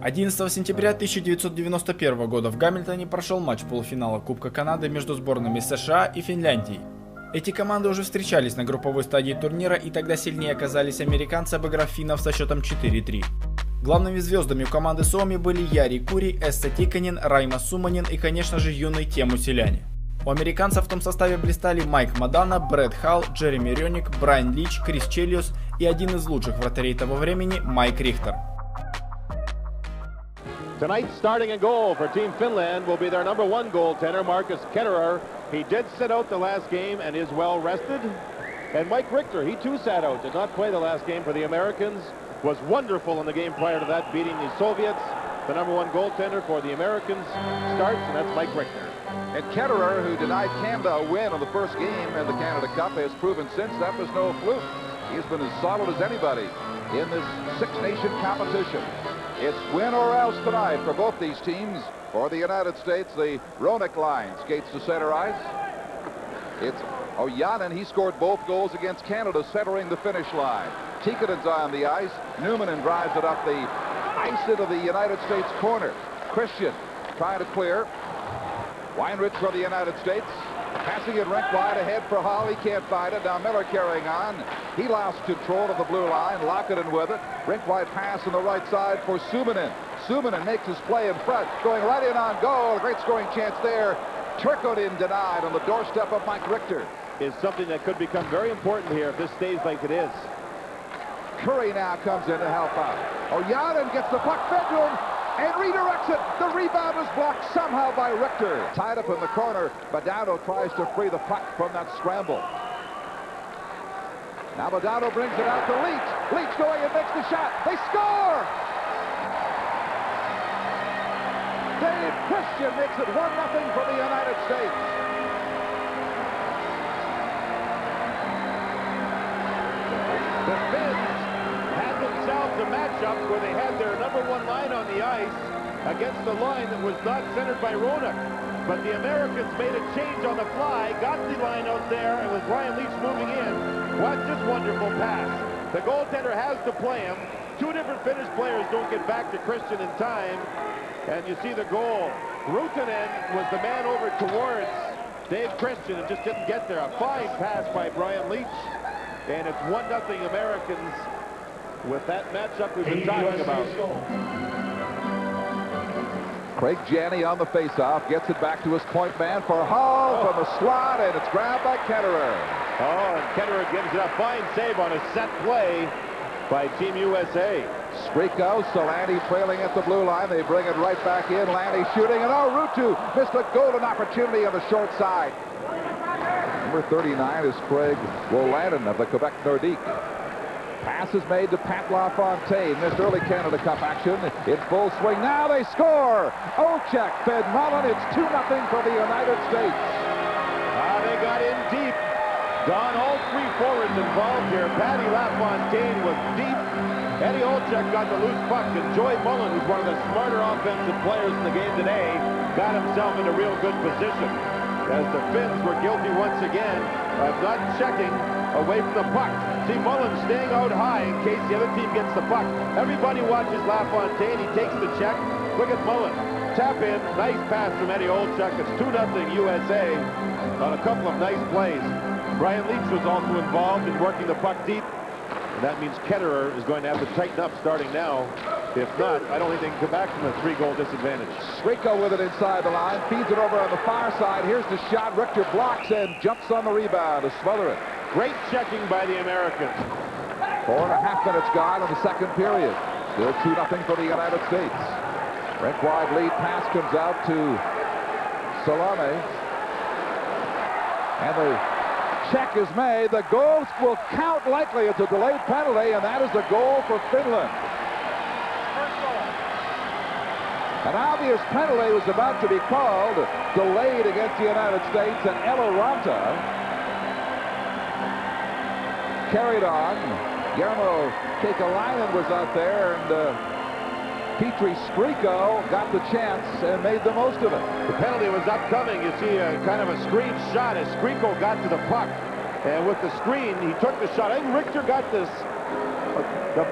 11 сентября 1991 года в Гамильтоне прошел матч полуфинала Кубка Канады между сборными США и Финляндии. Эти команды уже встречались на групповой стадии турнира, и тогда сильнее оказались американцы, обыграв финнов со счетом 4-3. Главными звездами у команды Suomi были Яри Кури, Эсса Тиканен, Райма Суманин и, конечно же, юный Тему Селяни. У американцев в том составе блистали Майк Мадана, Брэд Халл, Джереми Рёник, Брайан Лич, Крис Челиус и один из лучших вратарей того времени Майк Рихтер. Tonight, starting in goal for Team Finland will be their number one goaltender, Marcus Ketterer. He did sit out the last game and is well rested. And Mike Richter, he too sat out, did not play the last game for the Americans. Was wonderful in the game prior to that, beating the Soviets. The number one goaltender for the Americans starts, and that's Mike Richter. And Ketterer, who denied Canada a win on the first game in the Canada Cup, has proven since that was no fluke. He's been as solid as anybody in this six-nation competition. It's win or else tonight for both these teams. For the United States, the Ronick line skates to center ice. It's Ojanen. He scored both goals against Canada, centering the finish line. Tikanen's on the ice. Newmanen drives it up the ice into the United States corner. Christian trying to clear. Weinrich for the United States. Passing it rink wide ahead for Hall. He can't find it. Now Miller carrying on. He lost control of the blue line. Lockett with it. Rink wide pass on the right side for Suominen. Suominen makes his play in front. Going right in on goal. A great scoring chance there. Turcotin denied on the doorstep of Mike Richter. Is something that could become very important here if this stays like it is. Curry now comes in to help out. Ojanen gets the puck fed to him and redirects it. The rebound is blocked somehow by Richter. Tied up in the corner. Badano tries to free the puck from that scramble. Now Badano brings it out to Leach. Leach going and makes the shot. They score! Dave Christian makes it 1-0 for the United States. The Finns had themselves a matchup where they had their number one line on the ice against a line that was not centered by Ronick. But the Americans made a change on the fly, got the line out there, and with Brian Leach moving in, watch this wonderful pass. The goaltender has to play him. Two different Finnish players don't get back to Christian in time. And you see the goal. Ruutunen was the man over towards Dave Christian and just didn't get there. A fine pass by Brian Leach. And it's 1-0 Americans with that matchup we've been talking about. Craig Janney on the faceoff, gets it back to his point man for Hall from the slot, and it's grabbed by Ketterer. Oh, and Ketterer gives it a fine save on a set play by Team USA. Skriko, Solani trailing at the blue line. They bring it right back in. Lanny shooting, and Ruutu missed a golden opportunity on the short side. Number 39 is Craig Wolanin of the Quebec Nordique. Pass is made to Pat LaFontaine. Missed early Canada Cup action. In full swing. Now they score! Olchek fed Mullen. It's 2-0 for the United States. They got in deep. Don, all three forwards involved here. Patty LaFontaine was deep. Eddie Olchek got the loose puck, and Joey Mullen, who's one of the smarter offensive players in the game today, got himself in a real good position. As the Finns were guilty once again of not checking away from the puck. See Mullen staying out high in case the other team gets the puck. Everybody watches LaFontaine. He takes the check. Look at Mullen. Tap in. Nice pass from Eddie Olchek. It's 2-0 USA on a couple of nice plays. Brian Leach was also involved in working the puck deep. And that means Ketterer is going to have to tighten up starting now. If not, I don't think they can come back from a 3-goal disadvantage. Skriko with it inside the line, feeds it over on the far side. Here's the shot. Richter blocks and jumps on the rebound to smother it. Great checking by the Americans. 4.5 minutes gone in the second period. Still 2-0 for the United States. Rink wide lead pass comes out to Salame. And the check is made. The goal will count likely. It's a delayed penalty, and that is the goal for Finland. An obvious penalty was about to be called, delayed against the United States, and Eloranta carried on. Guillermo Kekalainen was out there, and Petri Skriko got the chance and made the most of it. The penalty was upcoming. You see a kind of a screen shot as Skriko got to the puck. And with the screen, he took the shot. I think Richter got the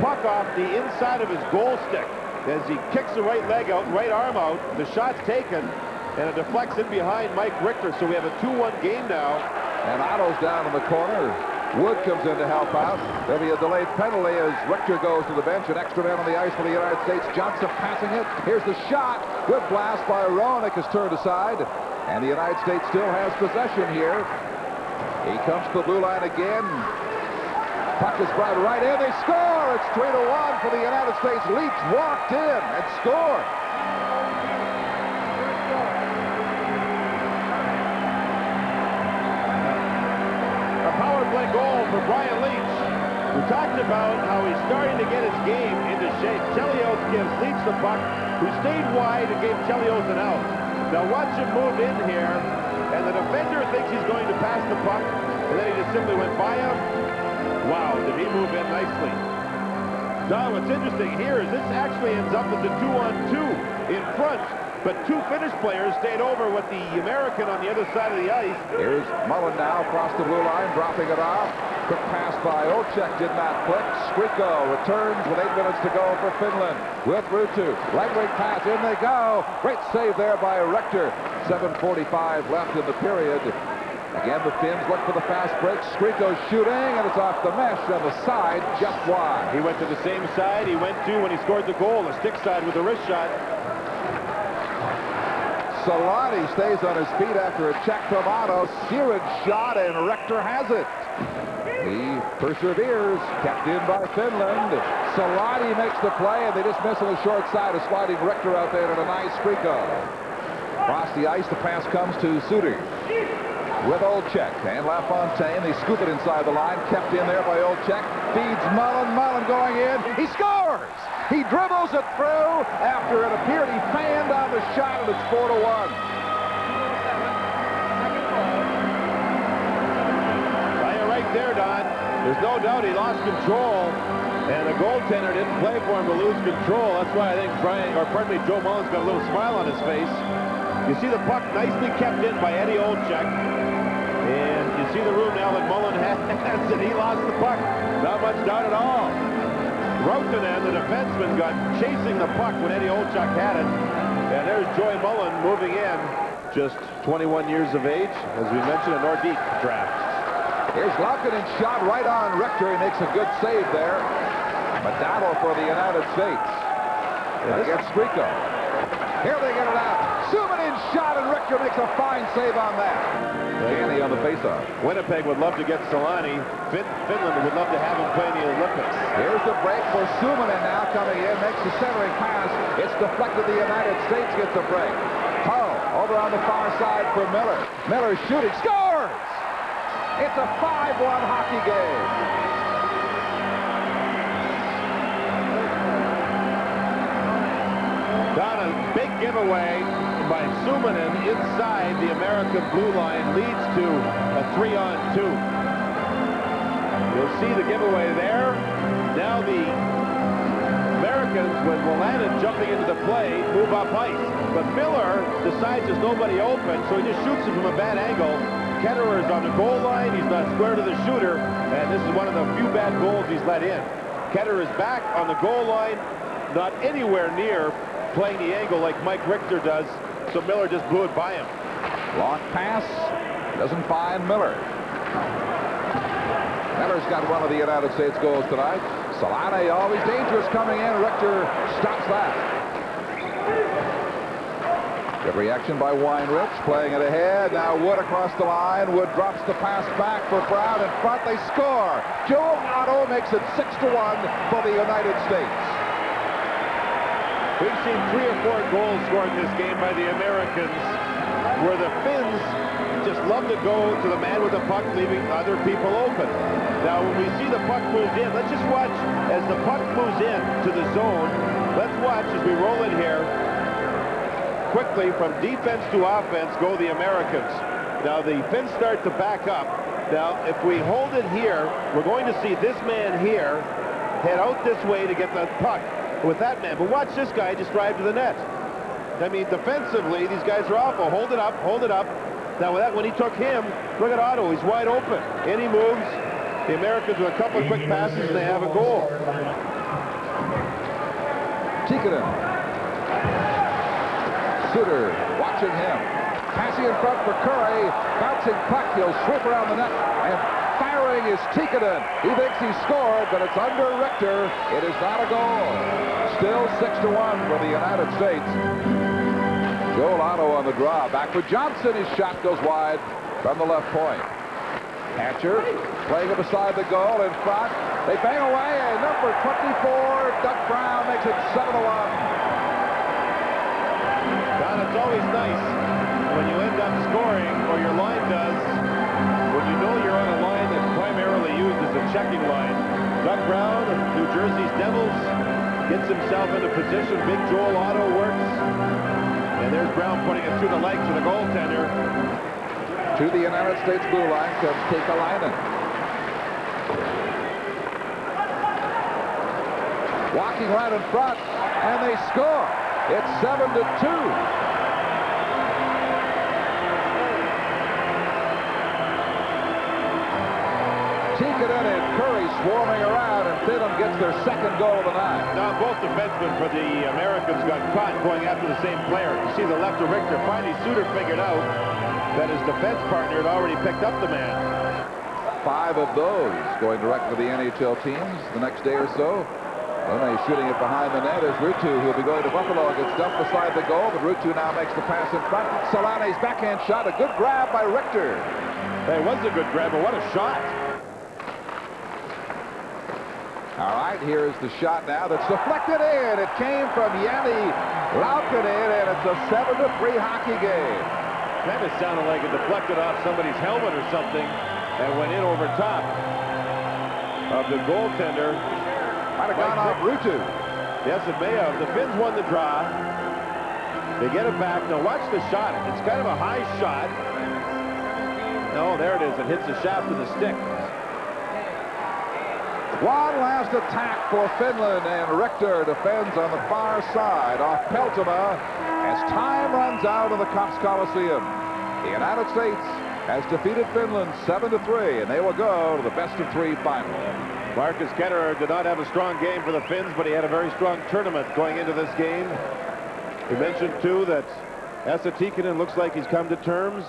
puck off the inside of his goal stick. as he kicks the right leg out, right arm out. The shot's taken, and it deflects in behind Mike Richter. So we have a 2-1 game now. And Otto's down in the corner. Wood comes in to help out. There'll be a delayed penalty as Richter goes to the bench. An extra man on the ice for the United States. Johnson passing it. Here's the shot. Good blast by Roenick is turned aside. And the United States still has possession here. He comes to the blue line again. Puck is brought right in. They score. It's 3-1 for the United States. Leach walked in and scored. Play goal for Brian Leach. We talked about how he's starting to get his game into shape. Chelios gives Leach the puck, who stayed wide and gave Chelios an out. Now watch him move in here, and the defender thinks he's going to pass the puck, and then he just simply went by him. Wow, did he move in nicely. Don, what's interesting here is this actually ends up with the 2-on-2 in front. But two Finnish players stayed over with the American on the other side of the ice. Here's Mullen now across the blue line, dropping it off. Quick pass by Olczyk, did not click. Skriko returns with 8 minutes to go for Finland. With Ruutu, right wing pass, in they go. Great save there by Richter. 7:45 left in the period. Again, the Finns look for the fast break. Skriko's shooting, and it's off the mesh on the side, just wide. He went to the same side he went to when he scored the goal, the stick side with the wrist shot. Solani stays on his feet after a check from Otto. Seared shot, and Richter has it. He perseveres, kept in by Finland. Solani makes the play, and they just miss on the short side of sliding Richter out there to a nice Skriko. Across the ice, the pass comes to Suter. With Olczyk and LaFontaine, they scoop it inside the line, kept in there by Olczyk. Feeds Mullen, Mullen going in, he scores! He dribbles it through after it appeared he fanned on the shot, and it's 4-1. Right there, Don. There's no doubt he lost control, and the goaltender didn't play for him to lose control. That's why I think Joe Mullen's got a little smile on his face. You see the puck nicely kept in by Eddie Olczyk, and you see the room now that Mullen has, and he lost the puck. Not much doubt at all. Routanen, the defenseman, got chasing the puck when Eddie Olczyk had it. And there's Joy Mullen moving in. Just 21 years of age, as we mentioned, a Nordique draft. Here's Laukkanen's shot right on Richter. He makes a good save there. Madado for the United States. Against Skriko. Here they get it out. Suominen's shot, and Richter makes a fine save on that. Danny on the faceoff. Winnipeg would love to get Solani. Finland would love to have him play in the Olympics. Here's the break for Suominen now coming in. Makes the centering pass. It's deflected. The United States gets the break. Hull over on the far side for Miller. Miller shooting. Scores! It's a 5-1 hockey game. Down a big giveaway by Suominen inside the American blue line leads to a 3-on-2. You'll see the giveaway there. Now the Americans, with Wolanin jumping into the play, move up ice. But Miller decides there's nobody open, so he just shoots it from a bad angle. Ketterer is on the goal line. He's not square to the shooter, and this is one of the few bad goals he's let in. Ketterer is back on the goal line, not anywhere near playing the angle like Mike Richter does, so Miller just blew it by him. Long pass, doesn't find Miller. Miller's got one of the United States goals tonight. Solani always dangerous coming in. Richter stops that. Good reaction by Weinrich, playing it ahead. Now Wood across the line. Wood drops the pass back for Brown in front. They score. Joe Otto makes it 6-1 for the United States. We've seen 3 or 4 goals scored in this game by the Americans, where the Finns just love to go to the man with the puck, leaving other people open. Now, when we see the puck moved in, let's just watch as the puck moves in to the zone. Let's watch as we roll it here. Quickly, from defense to offense, go the Americans. Now, the Finns start to back up. Now, if we hold it here, we're going to see this man here head out this way to get the puck with that man. But watch this guy just drive to the net. I mean, defensively, these guys are awful. Hold it up, hold it up. Now, with that, when he took him, look at Otto. He's wide open. And he moves. The Americans with a couple of quick passes, and they have a goal. Tikkanen. Suter watching him. Passing in front for Curry. Bouncing puck. He'll sweep around the net. And firing is Tikkanen. He thinks he scored, but it's under Richter. It is not a goal. Still 6-1 for the United States. Joel Otto on the draw. Back for Johnson. His shot goes wide from the left point. Hatcher playing it beside the goal in front. They bang away, and number 24, Doug Brown, makes it 7-1. Don, it's always nice when you end up scoring, or your line does, when you know you're on a line that's primarily used as a checking line. Doug Brown, New Jersey's Devils, gets himself into position. Big Joel Otto works. And there's Brown putting it through the legs of the goaltender. To the United States blue line comes Tikkanen. Walking right in front, and they score. It's 7-2. Tikkanen and Curry swarming around, and Finland gets their second goal of the night. Now both defensemen for the Americans got caught going after the same player. You see the left of Richter. Finally, Suter figured out that his defense partner had already picked up the man. 5 of those going direct to the NHL teams the next day or so. Then shooting it behind the net is Ruutu, who'll be going to Buffalo. Gets dumped beside the goal, but Ruutu now makes the pass in front. Solani's backhand shot, a good grab by Richter. Hey, it was a good grab, but what a shot. All right, here is the shot now that's deflected in. It came from Jani Laukkanen, and it's a 7-3 hockey game. Kind of sounded like it deflected off somebody's helmet or something and went in over top of the goaltender. Might have gone off Ruutu. Yes, it may have. The Finns won the draw. They get it back. Now watch the shot. It's kind of a high shot. No, there it is. It hits the shaft of the stick. One last attack for Finland, and Richter defends on the far side off Peltoma as time runs out of the Cops Coliseum. The United States has defeated Finland 7-3, and they will go to the best-of-3 final. Marcus Ketterer did not have a strong game for the Finns, but he had a very strong tournament going into this game. We mentioned, too, that Esa Tikkanen looks like he's come to terms.